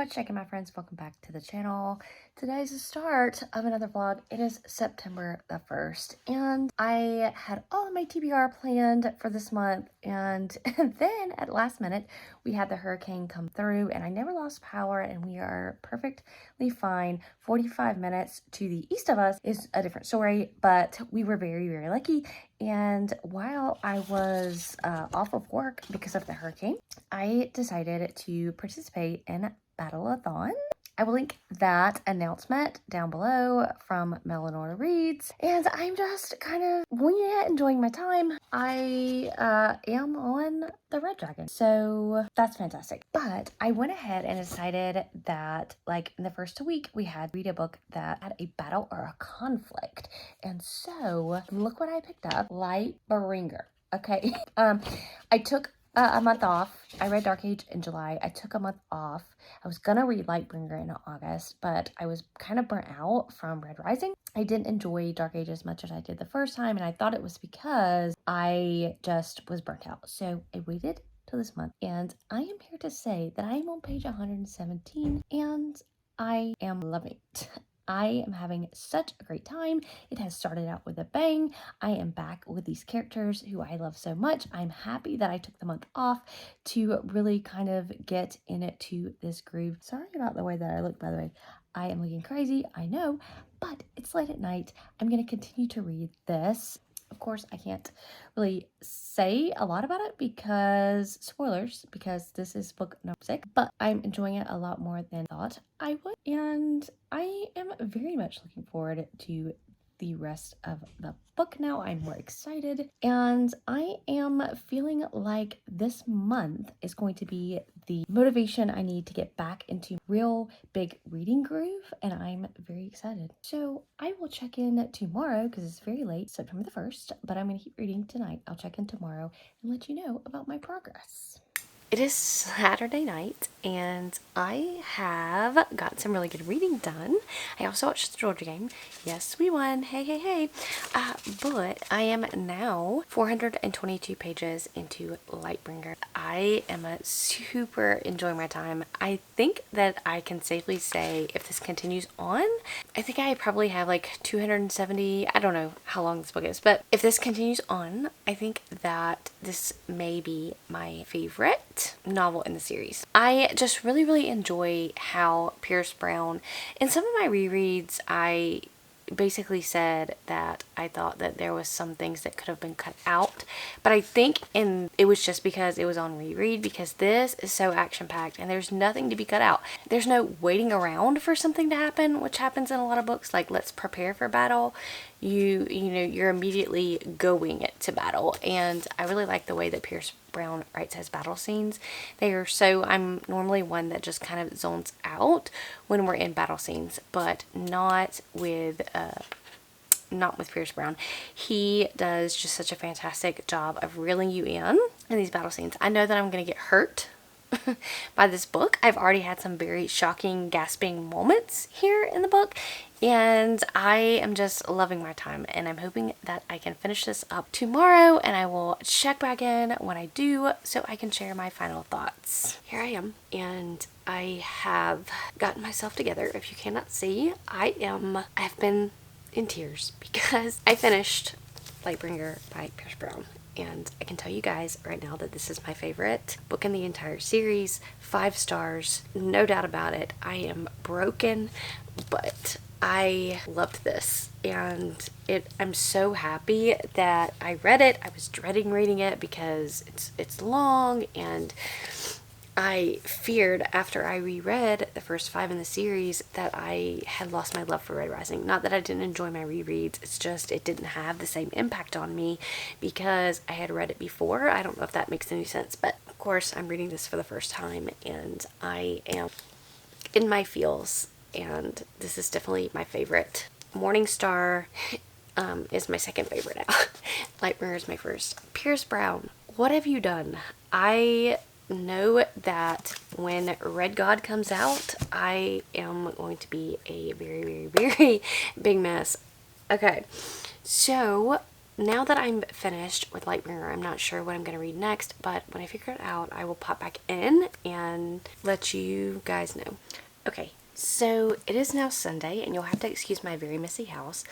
much checking, my friends. Welcome back to the channel. Today's the start of another vlog. It is September the 1st, and I had all of my TBR planned for this month, and then at last minute, we had the hurricane come through, and I never lost power, and we are perfectly fine. 45 minutes to the east of us is a different story, but we were very, very lucky. And while I was off of work because of the hurricane, I decided to participate in Battleathon. I will link that announcement down below from Melanora Reads. And I'm just kind of winging it, enjoying my time. I am on the Red Dragon, so that's fantastic. But I went ahead and decided that, like, in the first week, we had to read a book that had a battle or a conflict. And so, look what I picked up. Lightbringer. Okay. I took a month off. I read Dark Age in July. I took a month off. I was gonna read Lightbringer in August, but I was kind of burnt out from Red Rising. I didn't enjoy Dark Age as much as I did the first time, and I thought it was because I just was burnt out. So I waited till this month, and I am here to say that I am on page 117, and I am loving it. I am having such a great time. It has started out with a bang. I am back with these characters who I love so much. I'm happy that I took the month off to really kind of get into this groove. Sorry about the way that I look, by the way. I am looking crazy, I know, but it's late at night. I'm going to continue to read this. Of course, I can't really say a lot about it because, spoilers, because this is book number 6, but I'm enjoying it a lot more than I thought I would, and I am very much looking forward to the rest of the book now. I'm more excited, and I am feeling like this month is going to be the motivation I need to get back into real big reading groove, and I'm very excited. So I will check in tomorrow because it's very late, September the 1st, but I'm going to keep reading tonight. I'll check in tomorrow and let you know about my progress. It is Saturday night, and I have got some really good reading done. I also watched the Georgia game. Yes, we won. Hey, hey, hey. But I am now 422 pages into Lightbringer. I am super enjoying my time. I think that I can safely say if this continues on, I think I probably have like 270. I don't know how long this book is, but if this continues on, I think that this may be my favorite novel in the series. I just really enjoy how Pierce Brown, in some of my rereads, I basically said that I thought that there was some things that could have been cut out, but I think it was just because it was on reread, because this is so action-packed and there's nothing to be cut out. There's no waiting around for something to happen, which happens in a lot of books, like let's prepare for battle. You're immediately going to battle, and I really like the way that Pierce Brown writes his battle scenes. I'm normally one that just kind of zones out when we're in battle scenes, but not with Pierce Brown. He does just such a fantastic job of reeling you in these battle scenes. I know that I'm going to get hurt by this book. I've already had some very shocking, gasping moments here in the book, and I am just loving my time, and I'm hoping that I can finish this up tomorrow, and I will check back in when I do so I can share my final thoughts. Here I am, and I have gotten myself together. If you cannot see, I've been in tears because I finished Lightbringer by Pierce Brown. And I can tell you guys right now that this is my favorite book in the entire series. 5 stars, no doubt about it. I am broken, but I loved this, and I'm so happy that I read it. I was dreading reading it because it's long, and I feared after I reread the first 5 in the series that I had lost my love for Red Rising. Not that I didn't enjoy my rereads, it's just it didn't have the same impact on me because I had read it before. I don't know if that makes any sense, but of course I'm reading this for the first time, and I am in my feels, and this is definitely my favorite. Morningstar is my second favorite now. Lightbringer is my first. Pierce Brown, what have you done? I know that when Red God comes out, I am going to be a very big mess. Okay, so now that I'm finished with Lightbringer, I'm not sure what I'm going to read next, but when I figure it out, I will pop back in and let you guys know. Okay, so it is now Sunday, and you'll have to excuse my very messy house.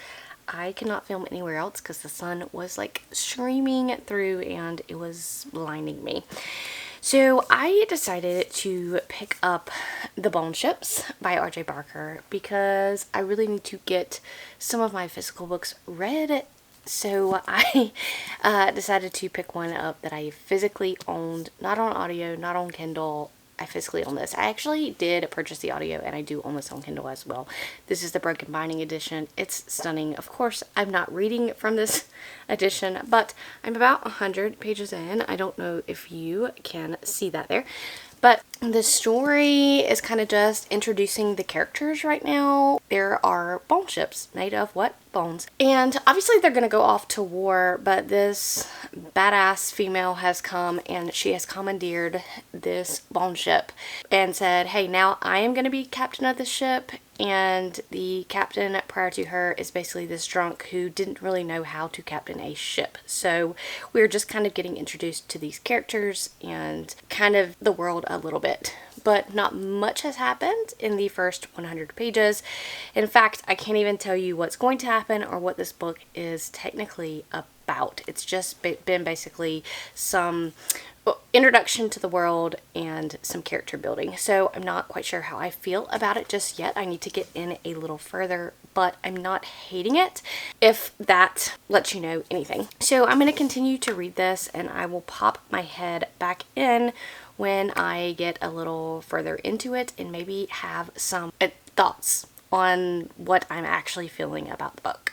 I cannot film anywhere else because the sun was like streaming through and it was blinding me. So I decided to pick up The Bone Ships by R.J. Barker because I really need to get some of my physical books read. So I decided to pick one up that I physically owned, not on audio, not on Kindle. I physically own this. I actually did purchase the audio, and I do own this on Kindle as well. This is the Broken Binding edition. It's stunning. Of course, I'm not reading from this edition, but I'm about 100 pages in. I don't know if you can see that there. But the story is kind of just introducing the characters right now. There are bone ships made of what? Bones. And obviously they're going to go off to war, but this badass female has come and she has commandeered this bone ship and said, hey, now I am going to be captain of the ship. And the captain prior to her is basically this drunk who didn't really know how to captain a ship. So we're just kind of getting introduced to these characters and kind of the world a little bit. But not much has happened in the first 100 pages. In fact, I can't even tell you what's going to happen or what this book is technically about. It's just been basically some introduction to the world and some character building. So I'm not quite sure how I feel about it just yet. I need to get in a little further, but I'm not hating it, if that lets you know anything. So I'm going to continue to read this, and I will pop my head back in when I get a little further into it and maybe have some thoughts on what I'm actually feeling about the book.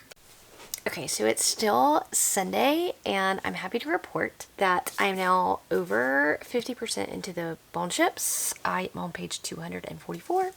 Okay, so it's still Sunday, and I'm happy to report that I am now over 50% into the bone ships. I am on page 244,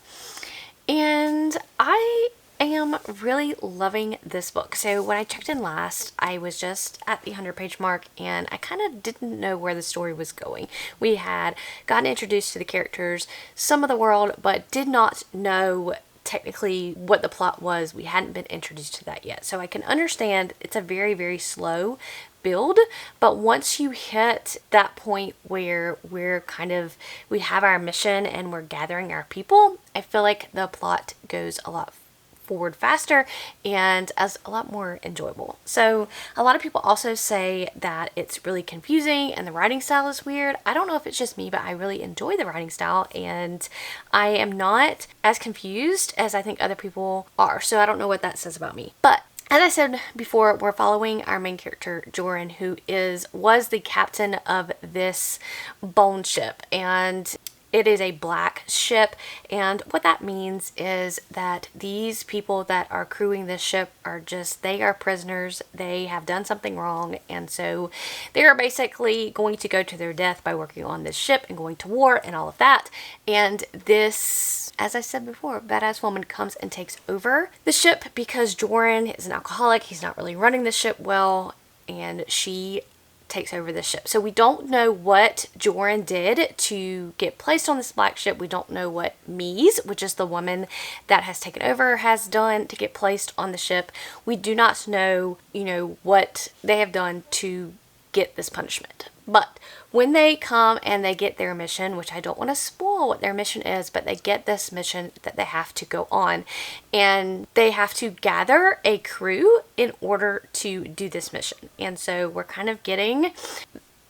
and I am really loving this book. So when I checked in last, I was just at the 100-page mark, and I kind of didn't know where the story was going. We had gotten introduced to the characters, some of the world, but did not know technically what the plot was. We hadn't been introduced to that yet. So I can understand it's a very, very slow build, but once you hit that point where we have our mission and we're gathering our people, I feel like the plot goes a lot forward faster and as a lot more enjoyable. So a lot of people also say that it's really confusing and the writing style is weird. I don't know if it's just me, but I really enjoy the writing style and I am not as confused as I think other people are. So I don't know what that says about me. But as I said before, we're following our main character, Joran, who was the captain of this bone ship, and it is a black ship, and what that means is that these people that are crewing this ship they are prisoners. They have done something wrong, and so they are basically going to go to their death by working on this ship and going to war and all of that. And this, as I said before, badass woman comes and takes over the ship because Joran is an alcoholic. He's not really running the ship well, and she takes over the ship. So we don't know what Joran did to get placed on this black ship. We don't know what Mies, which is the woman that has taken over, has done to get placed on the ship. We do not know, what they have done to get this punishment. But when they come and they get their mission, which I don't want to spoil what their mission is, but they get this mission that they have to go on, and they have to gather a crew in order to do this mission. And so we're kind of getting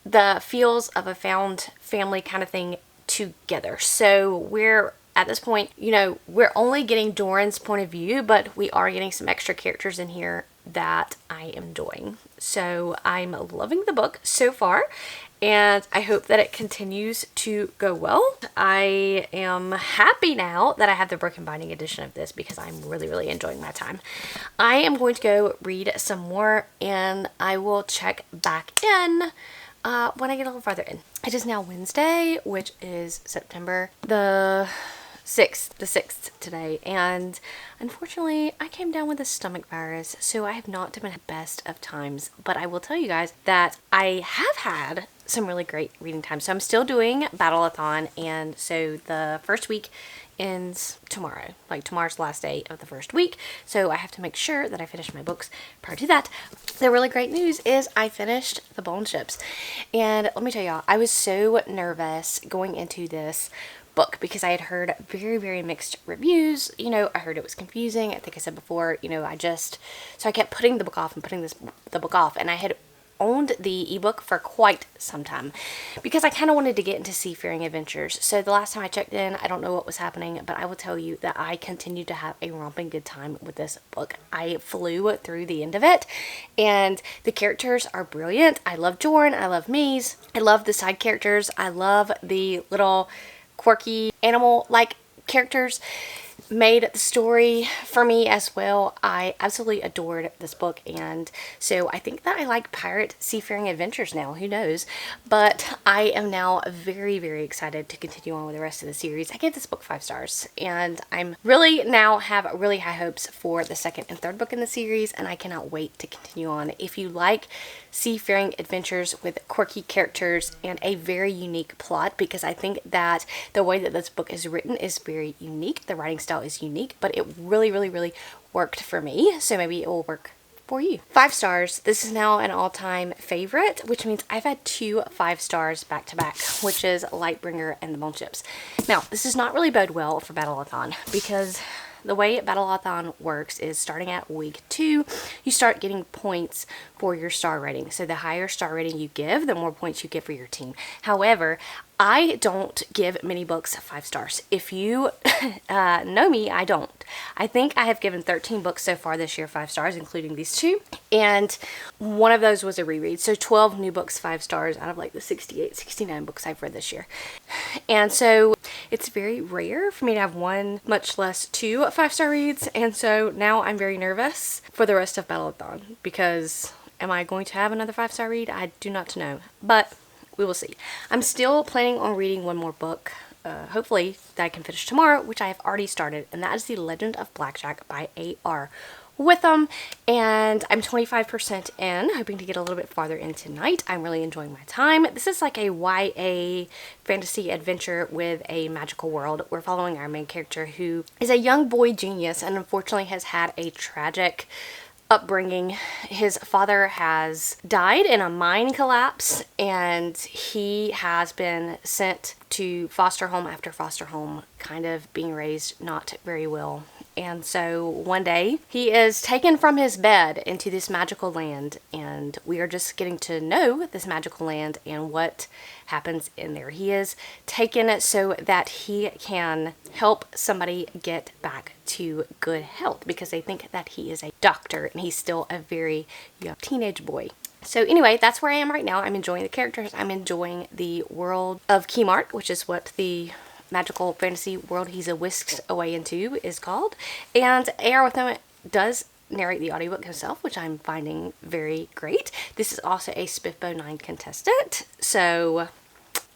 the feels of a found family kind of thing together. So we're at this point, we're only getting Doran's point of view, but we are getting some extra characters in here that I am enjoying. So I'm loving the book so far, and I hope that it continues to go well. I am happy now that I have the Broken Binding edition of this because I'm really, really enjoying my time. I am going to go read some more, and I will check back in when I get a little farther in. It is now Wednesday, which is September the 6th today, and unfortunately I came down with a stomach virus, so I have not been the best of times, but I will tell you guys that I have had some really great reading time. So I'm still doing Battleathon, and so the first week ends tomorrow. Like, tomorrow's the last day of the first week, so I have to make sure that I finish my books prior to that. The really great news is I finished The Bone Ships, and let me tell y'all, I was so nervous going into this book because I had heard very, very mixed reviews. You know, I heard it was confusing. I think I said before, you know, so I kept putting the book off and putting the book off, and I had owned the ebook for quite some time because I kind of wanted to get into seafaring adventures. So the last time I checked in, I don't know what was happening, but I will tell you that I continued to have a romping good time with this book. I flew through the end of it, and the characters are brilliant. I love Jorn. I love Mies. I love the side characters. I love the little quirky animal-like characters. Made the story for me as well. I absolutely adored this book, and so I think that I like pirate seafaring adventures now. Who knows? But I am now very, very excited to continue on with the rest of the series. I gave this book 5 stars, and I'm really now have really high hopes for the second and third book in the series, and I cannot wait to continue on. If you like seafaring adventures with quirky characters and a very unique plot, because I think that the way that this book is written is very unique. The writing style is unique, but it really, really, really worked for me, so maybe it will work for you. 5 stars. This is now an all-time favorite, which means I've had 2 5 stars back to back, which is Lightbringer and The Bone Ships. Now, this does not really bode well for Battleathon, because the way Battleathon works is starting at week 2, you start getting points for your star rating. So the higher star rating you give, the more points you get for your team. However, I don't give many books 5 stars. If you know me, I don't. I think I have given 13 books so far this year 5 stars, including these 2. And one of those was a reread. So 12 new books 5 stars out of like the 68, 69 books I've read this year. And so it's very rare for me to have 1, much less 2 5-star reads. And so now I'm very nervous for the rest of Battleathon, because am I going to have another 5-star read? I do not know. But we will see. I'm still planning on reading one more book, hopefully, that I can finish tomorrow, which I have already started, and that is The Legend of Blackjack by A.R. Witham, and I'm 25% in, hoping to get a little bit farther in tonight. I'm really enjoying my time. This is like a YA fantasy adventure with a magical world. We're following our main character, who is a young boy genius and unfortunately has had a tragic upbringing. His father has died in a mine collapse, and he has been sent to foster home after foster home, kind of being raised not very well. And so one day he is taken from his bed into this magical land, and we are just getting to know this magical land and what happens in there. He is taken so that he can help somebody get back to good health, because they think that he is a doctor and he's still a very young teenage boy. So anyway, that's where I am right now. I'm enjoying the characters. I'm enjoying the world of Keymark, which is what the magical fantasy world he's a whisked away into is called. And A.R. Witham does narrate the audiobook himself, which I'm finding very great. This is also a Spiffbo 9 contestant. So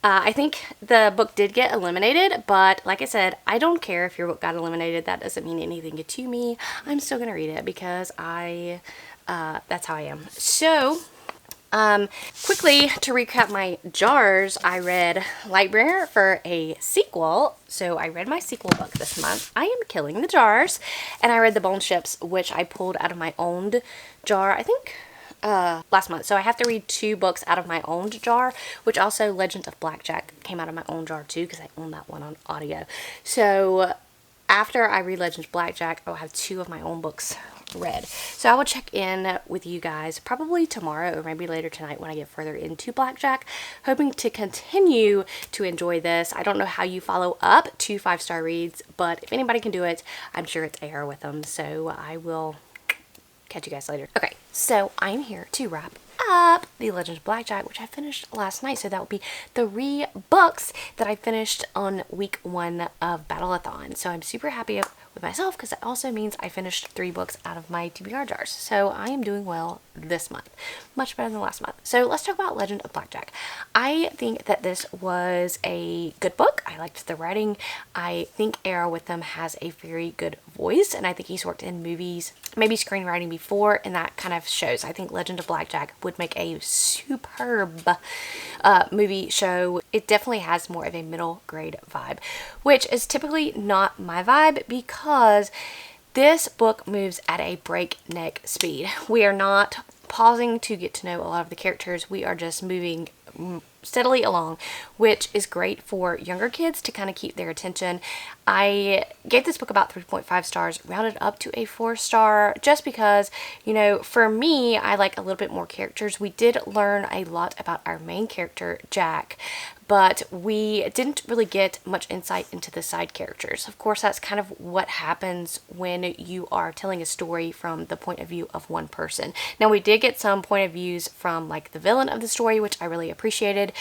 I think the book did get eliminated, but like I said, I don't care if your book got eliminated. That doesn't mean anything to me. I'm still going to read it because that's how I am. So quickly to recap my jars, I read Lightbringer for a sequel. So I read my sequel book this month. I am killing the jars. And I read The Bone Ships, which I pulled out of my owned jar, I think, last month. So I have to read 2 books out of my owned jar, which also Legend of Blackjack came out of my own jar too, because I own that one on audio. So after I read Legend of Blackjack, I'll have 2 of my own books read. So I will check in with you guys probably tomorrow or maybe later tonight when I get further into Blackjack, hoping to continue to enjoy this. I don't know how you follow up 2 5-star reads, but if anybody can do it, I'm sure it's A.R. Witham. So I will catch you guys later. Okay, so I'm here to wrap up The Legend of Blackjack, which I finished last night. So that will be 3 books that I finished on week 1 of Battleathon. So I'm super happy with myself, because it also means I finished 3 books out of my TBR jars. So I am doing well this month. Much better than last month. So let's talk about Legend of Blackjack. I think that this was a good book. I liked the writing. I think Arrow Witham has a very good voice, and I think he's worked in movies, maybe screenwriting before, and that kind of shows. I think Legend of Blackjack would make a superb movie show. It definitely has more of a middle grade vibe, which is typically not my vibe because this book moves at a breakneck speed. We are not pausing to get to know a lot of the characters. We are just moving steadily along, which is great for younger kids to kind of keep their attention. I gave this book about 3.5 stars, rounded up to a 4-star, just because, you know, for me, I like a little bit more characters. We did learn a lot about our main character, Jack, but we didn't really get much insight into the side characters. Of course, that's kind of what happens when you are telling a story from the point of view of one person. Now, we did get some point of views from like the villain of the story, which I really appreciated.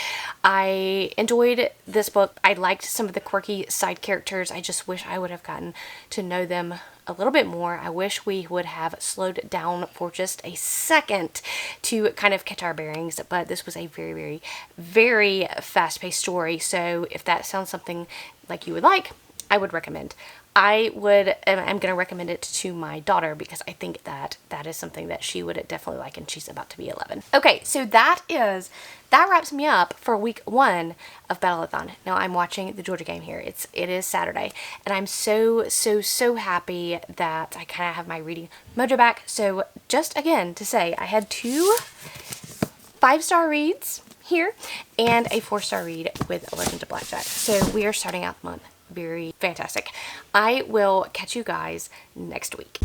I enjoyed this book. I liked some of the quirky side characters. I just wish I would have gotten to know them a little bit more. I wish we would have slowed down for just a second to kind of catch our bearings, but this was a very, very, very fast-paced story. So if that sounds something like you would like, I would recommend. I'm going to recommend it to my daughter because I think that that is something that she would definitely like, and she's about to be 11. Okay, so that wraps me up for week 1 of Battleathon. Now I'm watching the Georgia game here. it is Saturday, and I'm so happy that I kind of have my reading mojo back. So just again to say, I had 2 5-star reads here and a 4-star read with Legend of Blackjack. So we are starting out the month very fantastic. I will catch you guys next week.